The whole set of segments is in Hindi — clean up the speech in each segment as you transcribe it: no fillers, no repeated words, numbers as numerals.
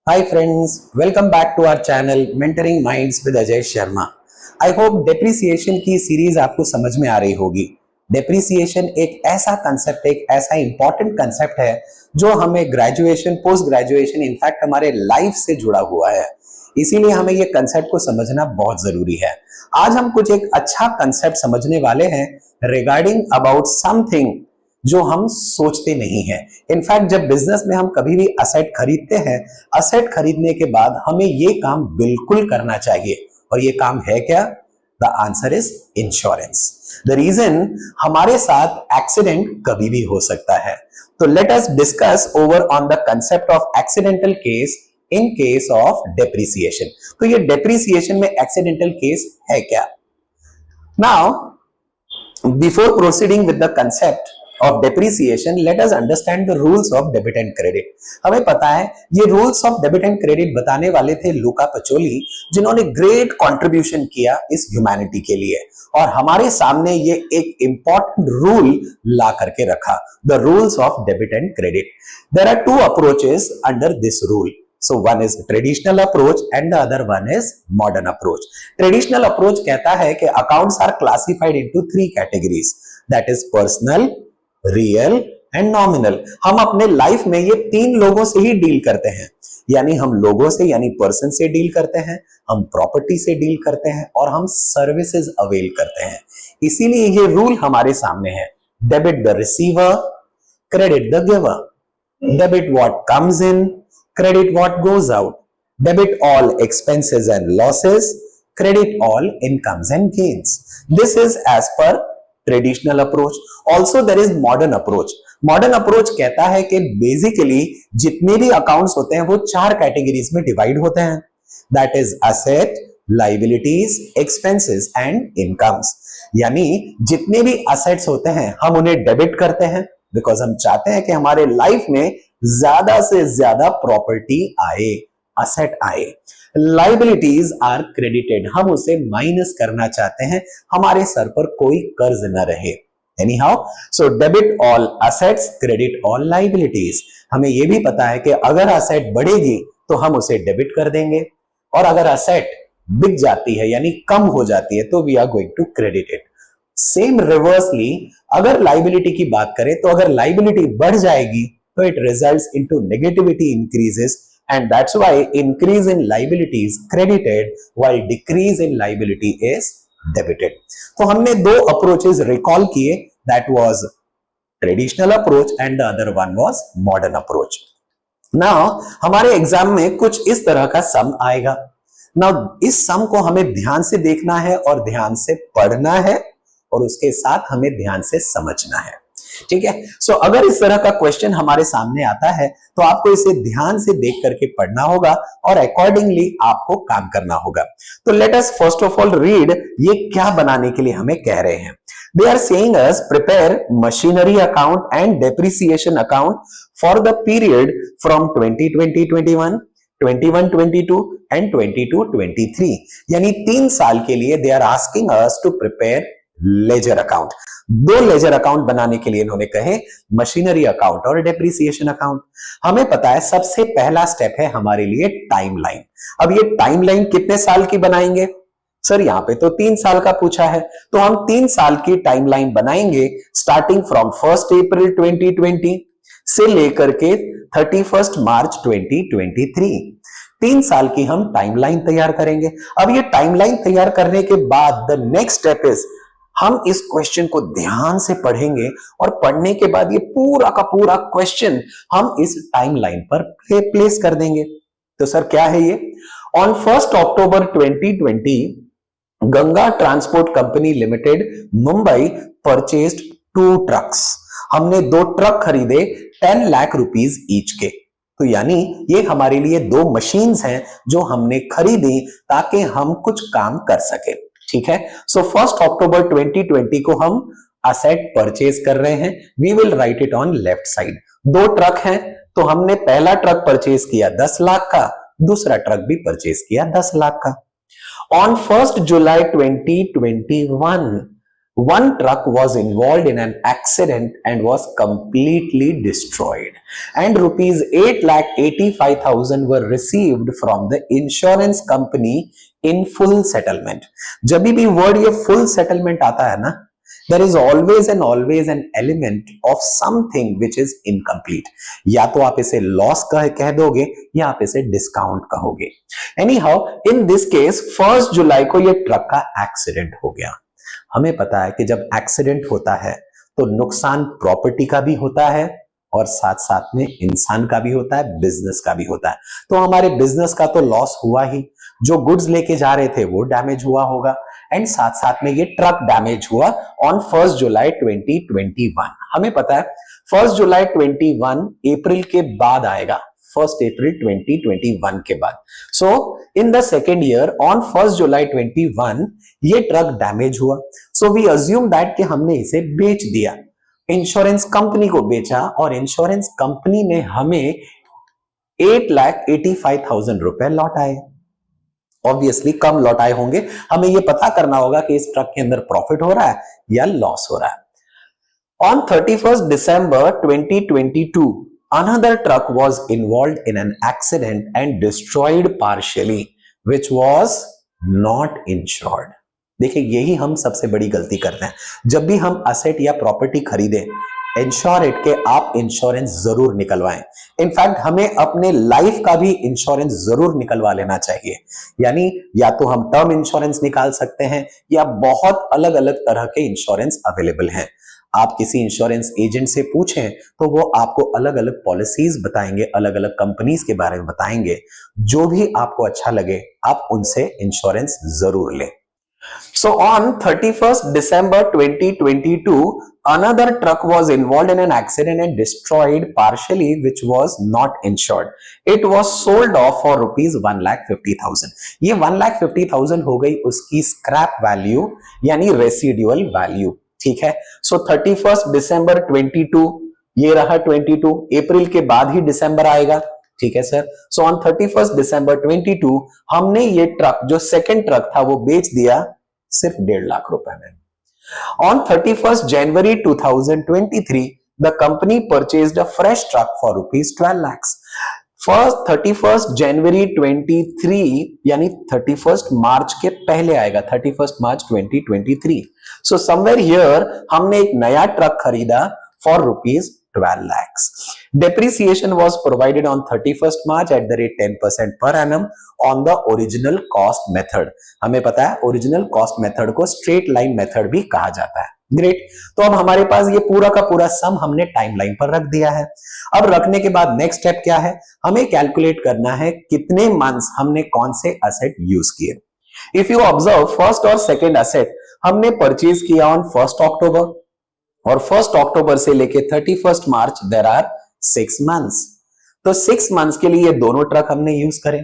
Hi friends, welcome back to our channel Mentoring Minds with Ajay Sharma. I hope depreciation की सीरीज आपको समझ में आ रही होगी। डेप्रिसिएशन एक ऐसा कंसेप्ट, एक ऐसा इंपॉर्टेंट कंसेप्ट है जो हमें ग्रेजुएशन, पोस्ट ग्रेजुएशन, इनफैक्ट हमारे लाइफ से जुड़ा हुआ है। इसीलिए हमें ये कंसेप्ट को समझना बहुत जरूरी है। आज हम कुछ एक अच्छा कंसेप्ट समझने वाले हैं रिगार्डिंग अबाउट समथिंग जो हम सोचते नहीं है। इनफैक्ट जब बिजनेस में हम कभी भी असेट खरीदते हैं, असेट खरीदने के बाद हमें ये काम बिल्कुल करना चाहिए। और ये काम है क्या? The answer is insurance. The reason, हमारे साथ एक्सीडेंट कभी भी हो सकता है। तो let us discuss over on the concept of accidental case in case of depreciation. तो ये डेप्रिसिएशन में एक्सीडेंटल केस है क्या? Now before proceeding with the concept of depreciation, let us understand the rules of debit and credit. हमें पता है ये rules of debit and credit बताने वाले थे लुका पचोली, जिन्होंने ग्रेट कंट्रीब्यूशन किया इस ह्यूमैनिटी के लिए। और हमारे सामने ये एक इंपॉर्टेंट रूल ला करके रखा, the rules of debit and credit. There are two approaches under this rule. So one is traditional approach and the other one is modern approach. Traditional approach कहता है कि accounts are classified into three categories, that is personal, real and nominal. हम अपने लाइफ में ये तीन लोगों से ही डील करते हैं, यानी हम लोगों से यानी पर्सन से डील करते हैं, हम प्रॉपर्टी से डील करते हैं और हम सर्विसेज अवेल करते हैं। इसीलिए ये रूल हमारे सामने है, debit the receiver, credit the giver, debit what comes in, credit what goes out, debit all expenses and losses, credit all incomes and gains. This is as per traditional approach. Also there is modern approach. Modern approach कहता है कि बेसिकली जितने भी अकाउंट्स होते हैं वो चार कैटेगरीज में डिवाइड होते हैं, that is asset, liabilities, expenses and incomes. यानी जितने भी असेट्स होते हैं हम उन्हें डेबिट करते हैं, बिकॉज हम चाहते हैं कि हमारे लाइफ में ज्यादा से ज्यादा प्रॉपर्टी आए, असेट आए। लाइबिलिटीज आर क्रेडिटेड, हम उसे माइनस करना चाहते हैं, हमारे सर पर कोई कर्ज न रहे। Any how, so debit all assets, credit all liabilities. हमें यह भी पता है कि अगर असेट बढ़ेगी तो हम उसे डेबिट कर देंगे, और अगर असेट बिक जाती है यानी कम हो जाती है तो we are going to credit it. Same reversely अगर लाइबिलिटी की बात करें तो अगर लाइबिलिटी बढ़ जाएगी तो it results into negativity increases, and that's why increase in liability is credited while decrease in liability is debited. तो हमने दो अप्रोचेस रिकॉल किए, that was traditional approach and the other one was modern approach. Now हमारे एग्जाम में कुछ इस तरह का सम आएगा। Now इस सम को हमें ध्यान से देखना है और ध्यान से पढ़ना है और उसके साथ हमें ध्यान से समझना है, ठीक है। सो अगर इस तरह का क्वेश्चन हमारे सामने आता है तो आपको इसे ध्यान से देख करके पढ़ना होगा और अकॉर्डिंगली आपको काम करना होगा। तो let us first of all read ये क्या बनाने के लिए हमें कह रहे हैं। They are saying us prepare machinery account and depreciation account for the period from 2020-21, 21-22 and 22-23, यानी 3 साल के लिए they are asking us to prepare ledger account. दो लेजर अकाउंट बनाने के लिए इन्होंने कहे, मशीनरी अकाउंट और डेप्रिसिएशन अकाउंट। हमें पता है सबसे पहला स्टेप है हमारे लिए टाइमलाइन। अब ये टाइमलाइन कितने साल की बनाएंगे? सर यहाँ पे तो 3 साल का पूछा है, तो हम 3 साल की टाइमलाइन बनाएंगे स्टार्टिंग फ्रॉम 1 अप्रैल 2020 से लेकर के 31 मार्च 2023। 3 साल की हम टाइमलाइन तैयार करेंगे। अब ये टाइमलाइन तैयार करने के बाद द नेक्स्ट स्टेप इज हम इस क्वेश्चन को ध्यान से पढ़ेंगे और पढ़ने के बाद ये पूरा का पूरा क्वेश्चन हम इस टाइमलाइन पर प्लेस कर देंगे। तो सर क्या है ये? On 1 October 2020 Ganga transport company limited Mumbai purchased 2 trucks. हमने 2 ट्रक खरीदे 10 लाख रुपीस ईच के। तो यानी ये हमारे लिए 2 मशीन्स हैं जो हमने खरीदी ताकि हम कुछ काम कर सके, ठीक है। सो 1 अक्टूबर 2020 को हम असेट परचेज कर रहे हैं। We will write it on left side. 2 truck हैं तो हमने पहला ट्रक परचेज किया 10 लाख का, दूसरा ट्रक भी परचेज किया 10 लाख का। On 1 July 2021 one truck was involved in an accident and was completely destroyed, and rupees 8,85,000 were received from the insurance company in full settlement. जब भी वर्ड ये full settlement आता है ना, there is always an element of something which is incomplete. या तो आप इसे लॉस कह दोगे या आप इसे डिस्काउंट कहोगे. Anyhow, in this case 1 जुलाई को ये ट्रक का एक्सीडेंट हो गया. हमें पता है कि जब एक्सीडेंट होता है तो नुकसान प्रॉपर्टी का भी होता है और साथ साथ में इंसान का भी होता है, बिजनेस का भी होता है. तो हमारे बिजनेस का तो लॉस हुआ ही, जो गुड्स लेके जा रहे थे वो डैमेज हुआ होगा, एंड साथ साथ में ये ट्रक डैमेज हुआ ऑन 1 जुलाई 2021. हमें पता है 1 जुलाई 21 अप्रैल के बाद आएगा, 1 अप्रैल 2021 के बाद. So in the second year on 1 July 21 ये ट्रक डैमेज हुआ. सो वी अज्यूम दैट कि हमने इसे बेच दिया, इंश्योरेंस कंपनी को बेचा, और इंश्योरेंस कंपनी ने हमें 8,85,000 रुपए लौटाए. ऑब्वियसली कम लौटाए होंगे, हमें यह पता करना होगा कि इस ट्रक के अंदर प्रॉफिट हो रहा है या लॉस हो रहा है. On 31st December 2022 another truck was involved in an accident and destroyed partially, which was not insured. देखिए यही हम सबसे बड़ी गलती करते हैं. जब भी हम असेट या प्रॉपर्टी खरीदें, इंश्योर इट के आप इंश्योरेंस जरूर निकलवाएं. इनफैक्ट हमें अपने लाइफ का भी इंश्योरेंस जरूर निकलवा लेना चाहिए. यानी या तो हम टर्म इंश्योरेंस निकाल सकते हैं या बहुत अलग अलग तरह के इंश्योरेंस अवेलेबल हैं. आप किसी इंश्योरेंस एजेंट से पूछें तो वो आपको अलग अलग पॉलिसीज बताएंगे, अलग अलग कंपनीज के बारे में बताएंगे. जो भी आपको अच्छा लगे आप उनसे इंश्योरेंस जरूर लें. So on 31st December 2022, another truck was involved in an accident and destroyed partially, which was not insured. It was sold off for rupees 1,50,000. ये 1,50,000 हो गई उसकी स्क्रैप वैल्यू यानी रेसिडुअल वैल्यू. ठीक है. सो 31st December 22, ये रहा 22, अप्रैल के बाद ही दिसंबर आएगा. ठीक है sir. So on 31st December 22 हमने ये ट्रक जो सेकंड ट्रक था वो बेच दिया सिर्फ 1.5 लाख रुपए में. On 31st January 2023 the company purchased a fresh truck for rupees 12 lakhs. First 31st January 23 यानी 31st मार्च के पहले आएगा, 31st March 2023. So somewhere here हमने एक नया ट्रक खरीदा for rupees 12 lakhs. Depreciation was provided on 31st March at the rate 10% per annum on the original cost method. हमें पता है ओरिजिनल कॉस्ट मेथड को स्ट्रेट लाइन मेथड भी कहा जाता है. ग्रेट. तो अब हमारे पास ये पूरा का पूरा सम हमने टाइमलाइन पर रख दिया है. अब रखने के बाद नेक्स्ट स्टेप क्या है, हमें कैलकुलेट करना है कितने मंथ्स हमने कौन से असेट यूज किए. इफ यू ऑब्जर्व फर्स्ट और सेकेंड असेट हमने परचेज किया ऑन 1st October और 1st October से लेके 31st March there are 6 months. तो 6 months के लिए ये दोनों ट्रक हमने यूज करें.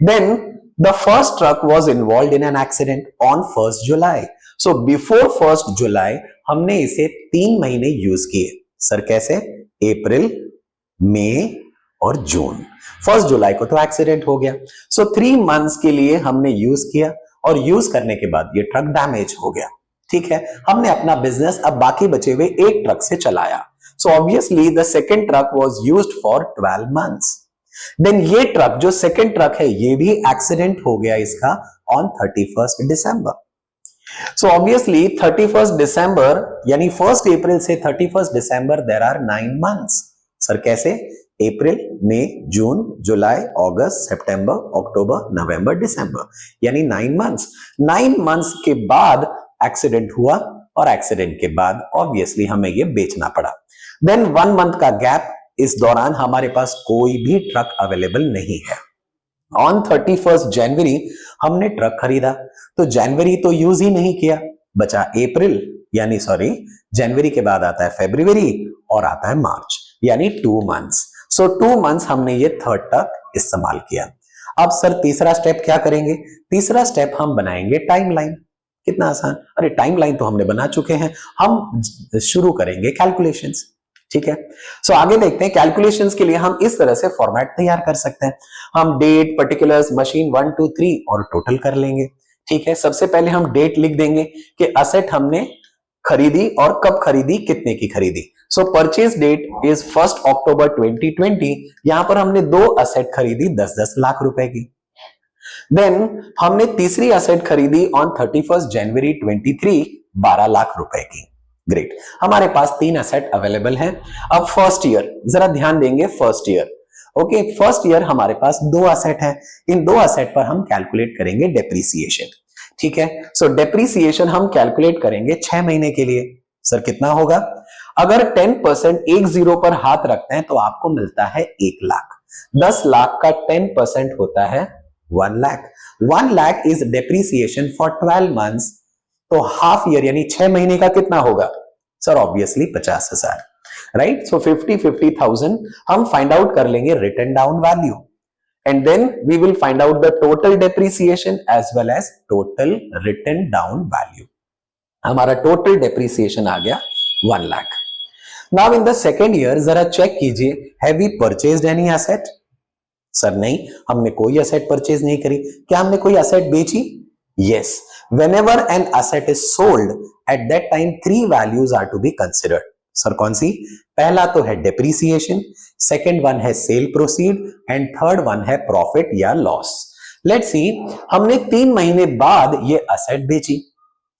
Then the first truck was involved in an accident on 1st July. So before 1st July हमने इसे 3 महीने यूज किए. सर कैसे? अप्रैल, मई और जून. 1st July को तो एक्सीडेंट हो गया. सो 3 months के लिए हमने यूज किया और यूज करने के बाद ये ट्रक डैमेज हो गया. ठीक है. हमने अपना बिजनेस अब बाकी बचे हुए एक ट्रक से चलाया. So obviously the second truck was used for 12 months. Then ये ट्रक जो सेकेंड ट्रक है ये भी एक्सीडेंट हो गया इसका on 31st December. So obviously 31st December यानी 1st April से 31st December there are 9 months. Sir कैसे? अप्रैल, मई, जून, जुलाई, अगस्त, सितंबर, अक्टूबर, नवंबर, दिसंबर यानी 9 months. 9 months के बाद एक्सीडेंट हुआ और एक्सीडेंट के बाद ऑब्वियसली हमें ये बेचना पड़ा. देन 1 month का गैप, इस दौरान हमारे पास कोई भी ट्रक अवेलेबल नहीं है. ऑन 31st January हमने ट्रक खरीदा तो जनवरी तो यूज ही नहीं किया, बचा अप्रैल यानी जनवरी के बाद आता है फरवरी और आता है मार्च यानी 2 months. सो 2 months हमने ये थर्ड ट्रक इस्तेमाल किया. अब सर तीसरा स्टेप क्या करेंगे? तीसरा स्टेप हम बनाएंगे टाइमलाइन. कितना आसान. अरे टाइमलाइन तो हमने बना चुके हैं, हम शुरू करेंगे कैलकुलेशंस. ठीक है. सो आगे देखते हैं. कैलकुलेशंस के लिए हम इस तरह से फॉर्मेट तैयार कर सकते हैं. हम डेट, पर्टिकुलर्स, मशीन 1 2 3 और टोटल कर लेंगे. ठीक है. सबसे पहले हम डेट लिख देंगे कि असेट हमने खरीदी और कब खरीदी, कितने की खरीदी। सो परचेज डेट इज 1 अक्टूबर 2020। यहां पर हमने दो असेट खरीदी 10-10 लाख रुपए की। देन हमने तीसरी असेट खरीदी ऑन 31 जनवरी 23, 12 लाख रुपए की। ग्रेट, हमारे पास तीन असेट अवेलेबल हैं। अब फर्स्ट ईयर जरा ध्यान देंगे, first year. Okay, first year हमारे पास दो असेट है, इन दो असेट पर हम कैलकुलेट करेंगे डेप्रीसिएशन। ठीक है, सो डेप्रीसिएशन हम कैलकुलेट करेंगे 6 महीने के लिए। सर कितना होगा? अगर 10% एक जीरो पर हाथ रखते हैं तो आपको मिलता है 1 लाख। 10 लाख का 10% होता है 1 lakh. 1 lakh is depreciation for 12 months. तो हाफ ईयर यानी 6 महीने का कितना होगा? Sir obviously 50,000, right. सो 50,000 हम फाइंड आउट कर लेंगे written down value, and then we will find out the total depreciation as well as total written down value. हमारा total depreciation आ गया 1 lakh. Now in the second year जरा चेक कीजिए, have we purchased any asset? Sir नहीं, हमने कोई asset purchase नहीं करी। क्या हमने कोई asset बेची? Yes. Whenever an asset is sold, at that time three values are to be considered. Sir कौन सी? पहला तो है डेप्रीसिएशन, सेकंड वन है cell proceed and third one है प्रॉफिट या लॉस। लेट्स सी, हमने 3 महीने बाद ये असेट बेची।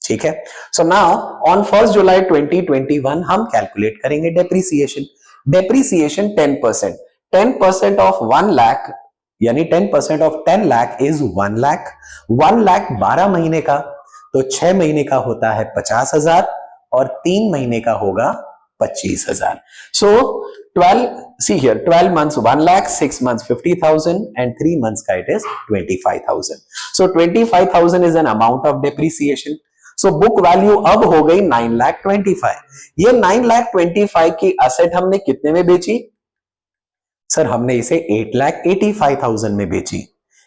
ठीक है, सो नाउ ऑन 1 जुलाई 2021 हम कैलकुलेट करेंगे डेप्रीसिएशन। डेप्रीसिएशन 10%, 10% ऑफ 1 लाख यानी 10% ऑफ 10 लाख इज 1 लाख। 1 लाख 12 महीने का, तो 6 महीने का होता है 50,000 और 3 महीने का होगा 25,000। So 12, see here, 12 months 1 lakh, 6 months 50,000 and 3 months का it is 25,000. So 25,000 is an amount of depreciation. So book value अब हो गई 9,25,000। ये 9,25,000 की असेट हमने कितने में बेची? सर हमने इसे 8,85,000 में बेची,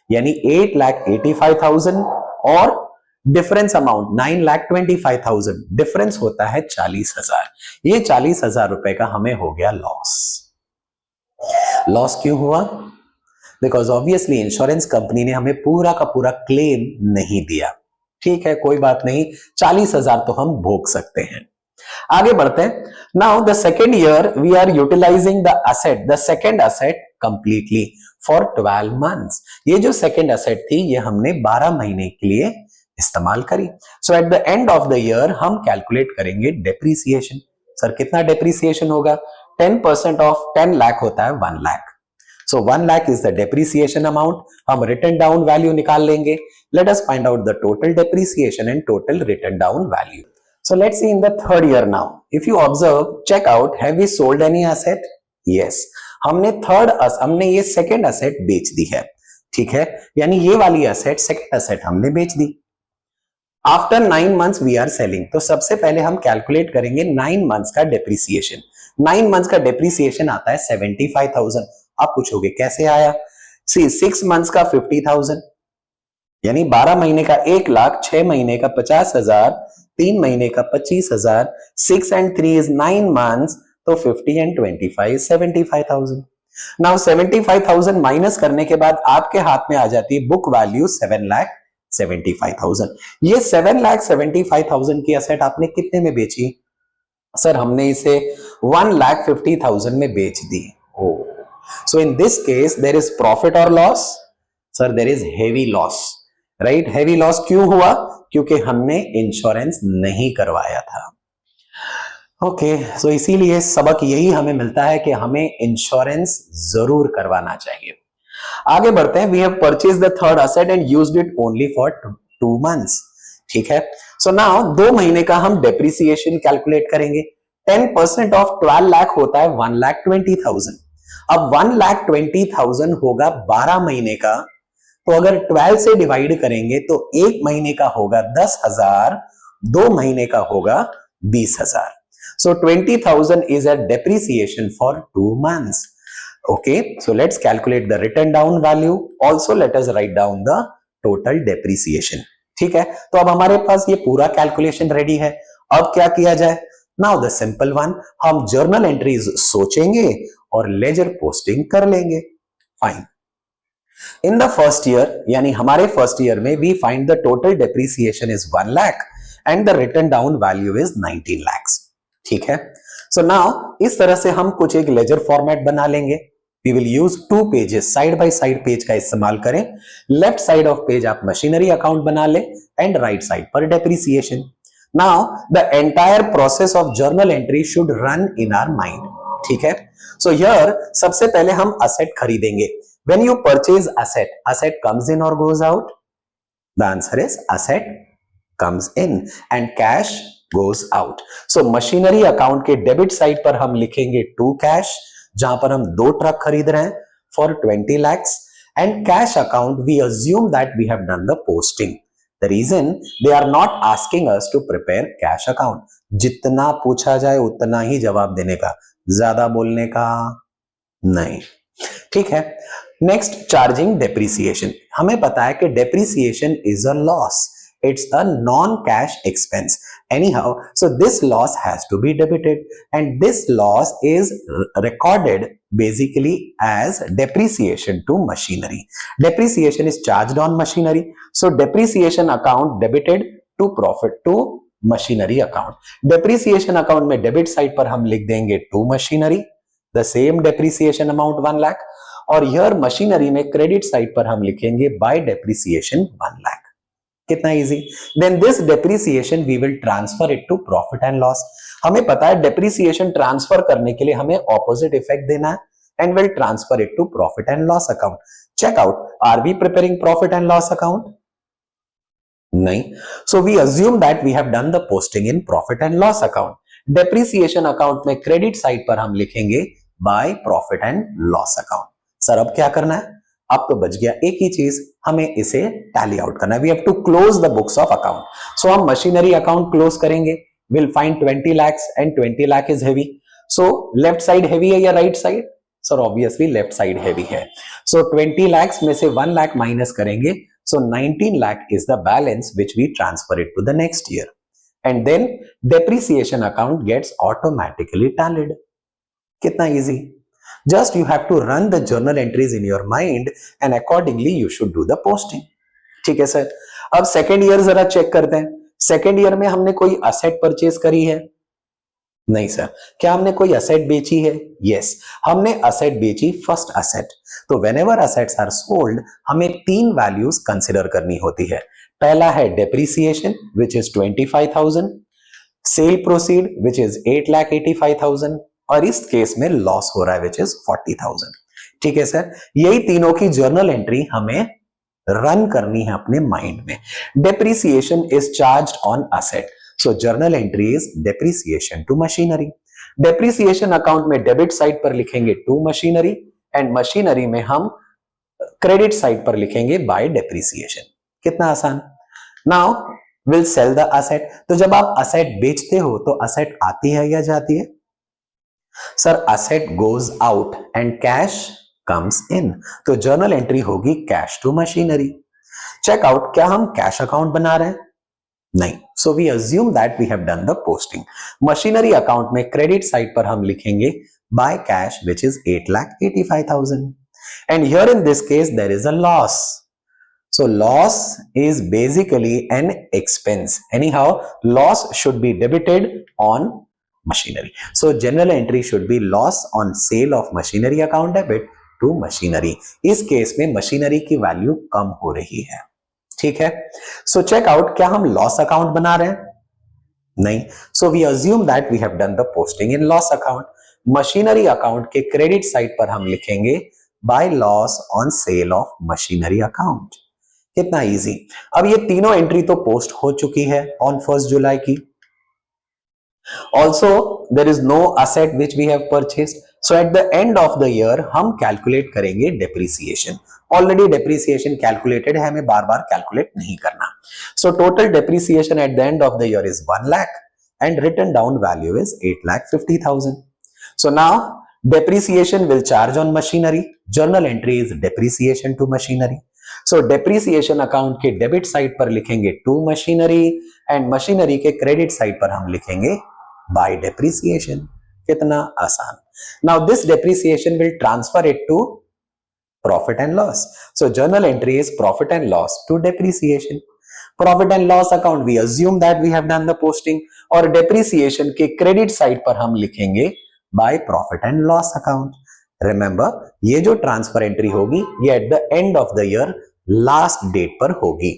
यानी 8,85,000 और डिफरेंस अमाउंट 9,25,000, डिफरेंस होता है 40,000। ये 40,000 रुपए का हमें हो गया लॉस। लॉस क्यों हुआ? बिकॉज ऑब्वियसली इंश्योरेंस कंपनी ने हमें पूरा का पूरा क्लेम नहीं दिया। ठीक है, कोई बात नहीं, 40,000 तो हम भोग सकते हैं। आगे बढ़ते हैं। Now the second year we are utilizing the asset, the second asset completely for 12 months. ये जो सेकेंड असेट थी ये हमने 12 महीने के लिए इस्तेमाल करी। So at the end of the year हम कैलकुलेट करेंगे डेप्रीसिएशन। सर कितना डेप्रीसिएशन होगा? 10% ऑफ 10 लाख होता है 1 lakh. So 1 lakh is the depreciation amount. हम रिटन डाउन वैल्यू निकाल लेंगे। Let us find out the total depreciation and total written down value. So let's see in the third year now. If you observe, check out, have we sold any asset? Yes. हमने ये second asset बेच दी है। ठीक है, यानी ये वाली asset, second asset हमने बेच दी। After 9 months we are selling. तो सबसे पहले हम कैलकुलेट करेंगे 9 months का डेप्रीसिएशन। 9 months का डेप्रीसिएशन आता है 75,000। आप पूछोगे कैसे आया? See, 6 months का 50,000, यानी 12 महीने का 1 लाख, 6 महीने का 50,000, 3 महीने का 25,000, 6 and 3 is 9 months, तो 50 and 25 75,000। नाउ 75,000 माइनस करने के बाद आपके हाथ में आ जाती है बुक वैल्यू 7,75,000। ये 7,75,000 की असेट आपने कितने में बेची? सर हमने इसे 1,50,000 में बेच दी। So in this case there is profit or loss? Sir there is heavy loss, right. Heavy loss क्यों हुआ? क्योंकि हमने इंश्योरेंस नहीं करवाया था। ओके, सो इसीलिए सबक यही हमें मिलता है कि हमें इंश्योरेंस जरूर करवाना चाहिए। आगे बढ़ते हैं। We have purchase the third asset and used it only for 2 months. ठीक है, सो नाउ 2 महीने का हम डेप्रीसिएशन कैलकुलेट करेंगे। 10% ऑफ 12 लाख होता है 1,20,000। अब 1,20,000 होगा 12 महीने का, तो अगर 12 से डिवाइड करेंगे तो 1 महीने का होगा 10,000, 2 महीने का होगा 20,000। So 20,000 is a depreciation for 2 months। Okay, so let's calculate the written down value. Also let us write down the total depreciation. ठीक है, तो अब हमारे पास ये पूरा कैलकुलेशन रेडी है। अब क्या किया जाए? नाउ द सिंपल वन, हम जर्नल एंट्रीज सोचेंगे और लेजर पोस्टिंग कर लेंगे। Fine. In the first year, यानी हमारे फर्स्ट ईयर में we find the total depreciation is 1 lakh and the written down value is 19 lakhs. ठीक है. So now इस तरह से हम कुछ एक लेजर फॉर्मेट बना लेंगे. We will use 2 pages, side by side page का इस्तेमाल करें. लेफ्ट साइड ऑफ पेज आप मशीनरी अकाउंट बना ले एंड राइट साइड पर depreciation. Now the entire process of journal entry should run in our mind. ठीक है. So here सबसे पहले हम asset खरीदेंगे. When you purchase asset comes in or goes out? The answer is asset comes in and cash goes out. So machinery account के डेबिट साइड पर हम लिखेंगे टू कैश, जहां पर हम 2 ट्रक खरीद रहे हैं for 20 lakhs, and cash account we assume that we have done the posting. The reason they are not asking us to prepare cash account. जितना पूछा जाए उतना ही जवाब देने का, ज्यादा बोलने का नहीं. ठीक है. Next, charging depreciation. हमें पता है कि depreciation is a loss. It's a non-cash expense. Anyhow, so this loss has to be debited, and this loss is recorded basically as depreciation to machinery. Depreciation is charged on machinery. So depreciation account debited to profit to machinery account. Depreciation account में debit side पर हम लिख देंगे to machinery, the same depreciation amount 1 lakh, और here machinery में credit side पर हम लिखेंगे by depreciation 1 lakh. कितना easy. Then this depreciation we will transfer it to profit and loss. हमें पता है डेप्रिसिएशन ट्रांसफर करने के लिए हमें ऑपोजिट इफेक्ट देना है and will transfer it to profit and loss account. Check out, are we preparing profit and loss account? नहीं. So we assume that we have done the posting in profit and loss account. Depreciation account में क्रेडिट साइड पर हम लिखेंगे by profit and loss account. Sir अब क्या करना है? अब तो बच गया एक ही चीज, हमें इसे टैली आउट करना है. We have to close the books of account. So हम मशीनरी अकाउंट क्लोज करेंगे. Will find 20 lakhs and 20 lakh is heavy. So left side heavy है या right side? Sir obviously left side heavy है. सो 20 lakhs में से 1 lakh माइनस करेंगे. So 19 lakh is the balance which we transfer it to the next year, and then depreciation account gets automatically tallied. कितना easy. Just you have to run the journal entries in your mind and accordingly you should do the posting. ठीक है सर. अब सेकेंड ईयर जरा चेक करते हैं. सेकेंड ईयर में हमने कोई असेट परचेज करी है? नहीं सर. क्या हमने कोई असेट बेची है? यस, हमने असेट बेची, फर्स्ट असेट. तो व्हेनेवर असेट्स आर सोल्ड हमें 3 वैल्यूज कंसिडर करनी होती है. पहला है depreciation which is 25,000, cell proceed which is 8,85,000, और इस केस में लॉस हो रहा है विच इज 40,000. ठीक है सर. यही तीनों की जर्नल एंट्री हमें रन करनी है अपने माइंड में. Depreciation is charged on asset, so journal entry is depreciation to machinery. Depreciation account में डेबिट साइड पर लिखेंगे टू मशीनरी, एंड मशीनरी में हम क्रेडिट साइड पर लिखेंगे बाय डेप्रिसिएशन. कितना आसान. Now will sell the asset. तो जब आप असेट बेचते हो तो असेट आती है या जाती है? Sir asset goes out and cash comes in. तो जर्नल एंट्री होगी cash to machinery. Check out, क्या हम कैश अकाउंट बना रहे हैं? नहीं. So we assume that we have done the posting. Machinery account में क्रेडिट साइड पर हम लिखेंगे by cash which is 8,85,000, and here in this case there is a loss. So loss is basically an expense. Anyhow, loss should be debited on machinery. So general entry should be loss on sale of machinery account debit to machinery. इस केस में मशीनरी की वैल्यू कम हो रही है. ठीक है. सो चेक आउट, क्या हम लॉस अकाउंट बना रहे हैं? नहीं. So we assume that we have done the posting in loss account. Machinery account के क्रेडिट साइड पर हम लिखेंगे by loss on sale of machinery account. कितना इजी. अब ये तीनों एंट्री तो पोस्ट हो चुकी है ऑन 1 जुलाई की. Also, there is no asset which we have purchased. So at the end of the year, हम कैलकुलेट करेंगे depreciation. Already depreciation calculated है, हमें बार बार कैलकुलेट नहीं करना. So total depreciation at the end of the year is 1 lakh and written down value is 8,50,000. So now depreciation will charge on machinery. Journal entry is depreciation to machinery. So depreciation account के डेबिट साइड पर लिखेंगे टू मशीनरी, एंड मशीनरी के क्रेडिट साइड पर हम लिखेंगे बाय डेप्रिसिएशन. कितना आसान. Now this depreciation will transfer it to profit and loss. So journal entry is profit and loss to depreciation. Profit and loss account we assume that we have done the posting, और डेप्रिसिएशन के क्रेडिट साइड पर हम लिखेंगे by profit and loss account. Remember, ये जो ट्रांसफर एंट्री होगी ये at the end of the year last date पर होगी।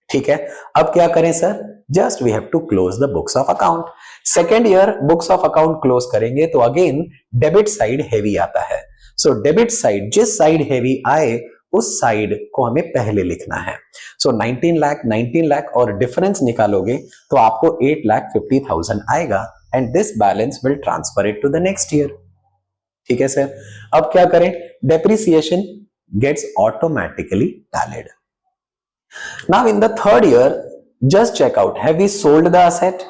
ठीक है, अब क्या करें sir, just we have to close the books of account. Second year books of account close करेंगे तो अगेन डेबिट साइड हैवी आता है। सो डेबिट साइड, जिस साइड हैवी आए उस साइड को हमें पहले लिखना है। सो 19 लाख और डिफरेंस निकालोगे तो आपको 8,50,000 आएगा and this balance will transfer it to the next year. ठीक है सर, अब क्या करें, depreciation gets automatically tallied. Now in the third year just check out, have we sold the asset?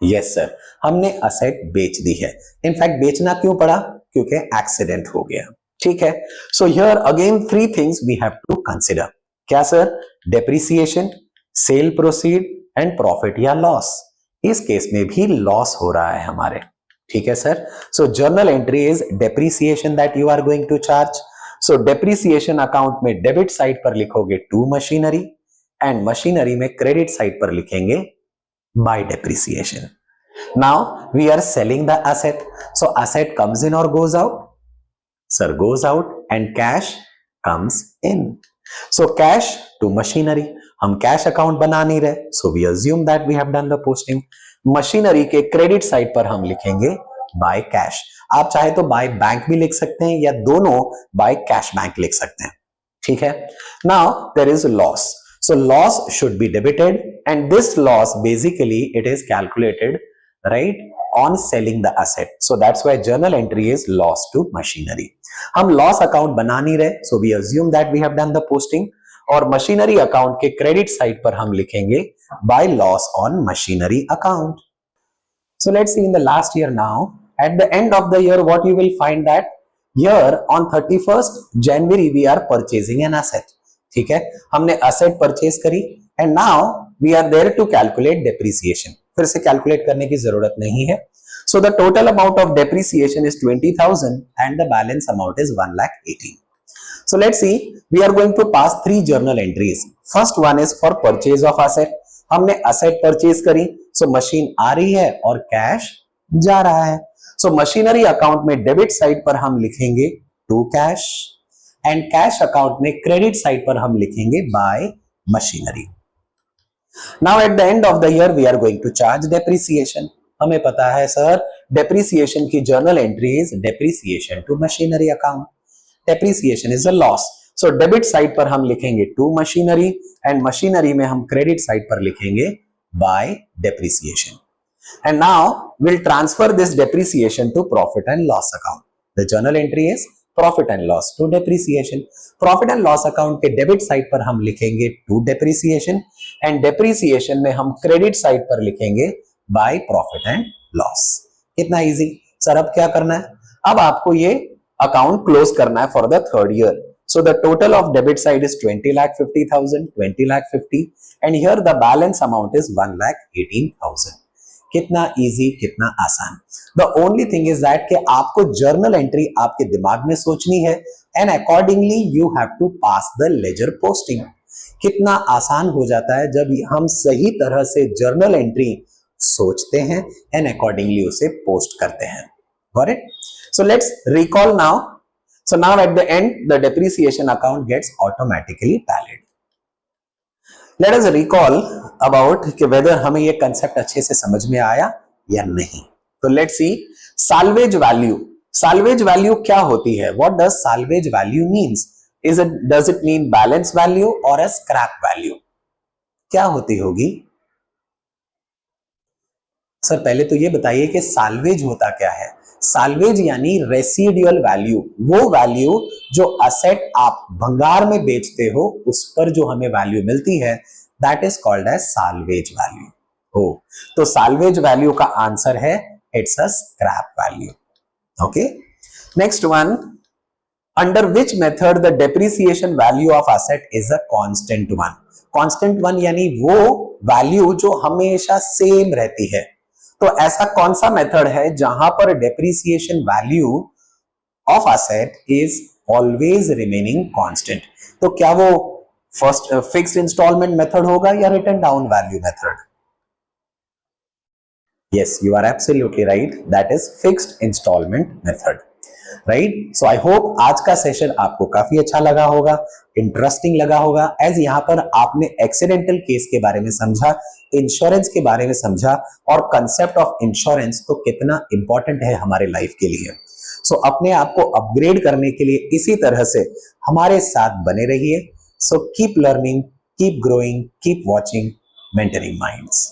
Yes sir, हमने असेट बेच दी है। इनफैक्ट बेचना क्यों पड़ा, क्योंकि एक्सीडेंट हो गया। ठीक है, so here again three things we have to consider. क्या sir, depreciation, sale proceed and profit या लॉस। इस केस में भी लॉस हो रहा है हमारे। ठीक है sir, so journal entry is depreciation that you are going to charge. So depreciation account में डेबिट साइड पर लिखोगे टू मशीनरी एंड मशीनरी में क्रेडिट साइड पर लिखेंगे by depreciation. Now we are selling the asset, so asset comes in और goes out? Sir, goes out and cash comes in. So cash to machinery. हम कैश अकाउंट बना नहीं रहे, so we assume that we have done the posting. Machinery के क्रेडिट साइड पर हम लिखेंगे बाय कैश। आप चाहे तो बाय बैंक भी लिख सकते हैं या दोनों बाय कैश बैंक लिख सकते हैं। ठीक है, now there is loss, so loss should be debited and this loss basically it is calculated right on selling the asset, so that's why journal entry is loss to machinery. हम लॉस अकाउंट बना नहीं रहे, so we assume that we have done the posting, और मशीनरी अकाउंट के क्रेडिट साइड पर हम लिखेंगे by loss on machinery account. So let's see in the last year now. At the end of the year, what you will find that here on 31st January we are purchasing an asset. ठीक है, हमने asset purchase करी and now we are there to calculate depreciation. फिर से कैलकुलेट करने की जरूरत नहीं है। So the total amount of depreciation is 20,000 and the balance amount is 1,18,000. So let's see, we are going to pass three journal entries. First one is for purchase of asset. हमने एसेट परचेज करी, सो मशीन आ रही है और कैश जा रहा है। सो मशीनरी अकाउंट में डेबिट साइड पर हम लिखेंगे to cash and cash account में क्रेडिट साइड पर हम लिखेंगे by machinery. Now at the end of the year we are going to charge depreciation. हमें पता है सर, depreciation की journal entry is depreciation to machinery account. Depreciation is a loss. So debit side पर हम लिखेंगे to machinery and machinery में हम credit side पर लिखेंगे by depreciation. And now we'll transfer this depreciation to profit and loss account. The journal entry is profit and loss to depreciation. Profit and loss account के डेबिट साइड पर हम लिखेंगे टू डेप्रिसिएशन एंड डेप्रिसिएशन में हम क्रेडिट साइड पर लिखेंगे बाय प्रॉफिट एंड लॉस. कितना इजी सर. अब क्या करना है, अब आपको ये अकाउंट क्लोज करना है for the third year. So the total of debit side is 20,50,000, 20,50,000 and here the balance amount is 1,18,000. कितना इजी, कितना आसान. The only thing is that कि आपको जर्नल एंट्री आपके दिमाग में सोचनी है and accordingly you have to pass the ledger posting. कितना आसान हो जाता है जब हम सही तरह से जर्नल एंट्री सोचते हैं एंड अकॉर्डिंगली उसे पोस्ट करते हैं. Got it? So let's recall now. So now at the end the depreciation account gets automatically tallied. Let us recall about कि वेदर हमें ये कंसेप्ट अच्छे से समझ में आया या नहीं. तो let's see, salvage value. Salvage value क्या होती है? What does salvage value means? Does it mean balance value और अ स्क्रैप वैल्यू? क्या होती होगी सर? पहले तो ये बताइए कि साल्वेज होता क्या है. साल्वेज यानी रेसिडुअल वैल्यू, वो वैल्यू जो असेट आप भंगार में बेचते हो उस पर जो हमें वैल्यू मिलती है, that is called as salvage value. हो तो साल्वेज वैल्यू का आंसर है it's a scrap value. Okay, next one, under which method the depreciation value of asset is a constant one. Constant one यानी वो वैल्यू जो हमेशा सेम रहती है. तो ऐसा कौन सा मेथड है जहां पर depreciation value of asset is always remaining constant? तो क्या वो फर्स्ट फिक्स्ड इंस्टॉलमेंट मेथड होगा या return down value method? Yes, you are absolutely right. That is fixed installment method. Right? So I hope आज का सेशन आपको काफी अच्छा लगा होगा, इंटरेस्टिंग लगा होगा, एज यहाँ पर आपने एक्सीडेंटल केस के बारे में समझा, इंश्योरेंस के बारे में समझा और कंसेप्ट ऑफ इंश्योरेंस तो कितना इंपॉर्टेंट है हमारे लाइफ के लिए। सो अपने आप को अपग्रेड करने के लिए इसी तरह से हमारे साथ बने रहिए। So keep learning, keep growing, keep watching mentoring minds.